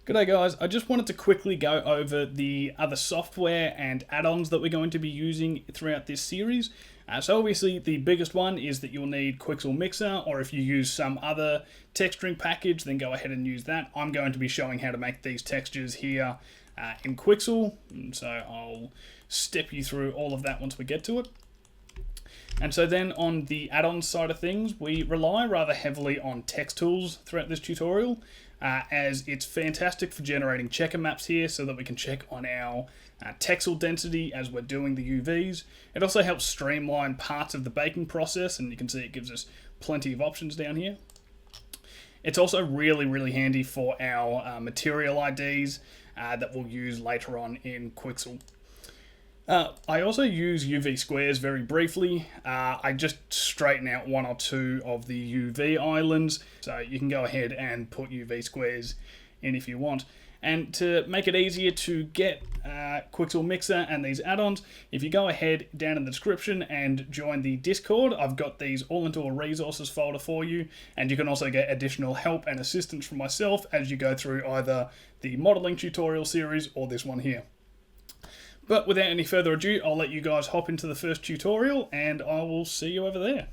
G'day guys, I just wanted to quickly go over the other software and add-ons that we're going to be using throughout this series. So obviously the biggest one is that you'll need Quixel Mixer, or if you use some other texturing package then go ahead and use that. I'm going to be showing how to make these textures here in Quixel, so I'll step you through all of that once we get to it. And so then on the add-on side of things, we rely rather heavily on text tools throughout this tutorial, as it's fantastic for generating checker maps here so that we can check on our texel density as we're doing the UVs. It also helps streamline parts of the baking process, and you can see it gives us plenty of options down here. It's also really handy for our material IDs that we'll use later on in Quixel. I also use UV squares very briefly. I just straighten out one or two of the UV islands, so you can go ahead and put UV squares in if you want. And to make it easier to get Quixel Mixer and these add-ons, if you go ahead down in the description and join the Discord, I've got these all into a resources folder for you, and you can also get additional help and assistance from myself as you go through either the modeling tutorial series or this one here. But without any further ado, I'll let you guys hop into the first tutorial and I will see you over there.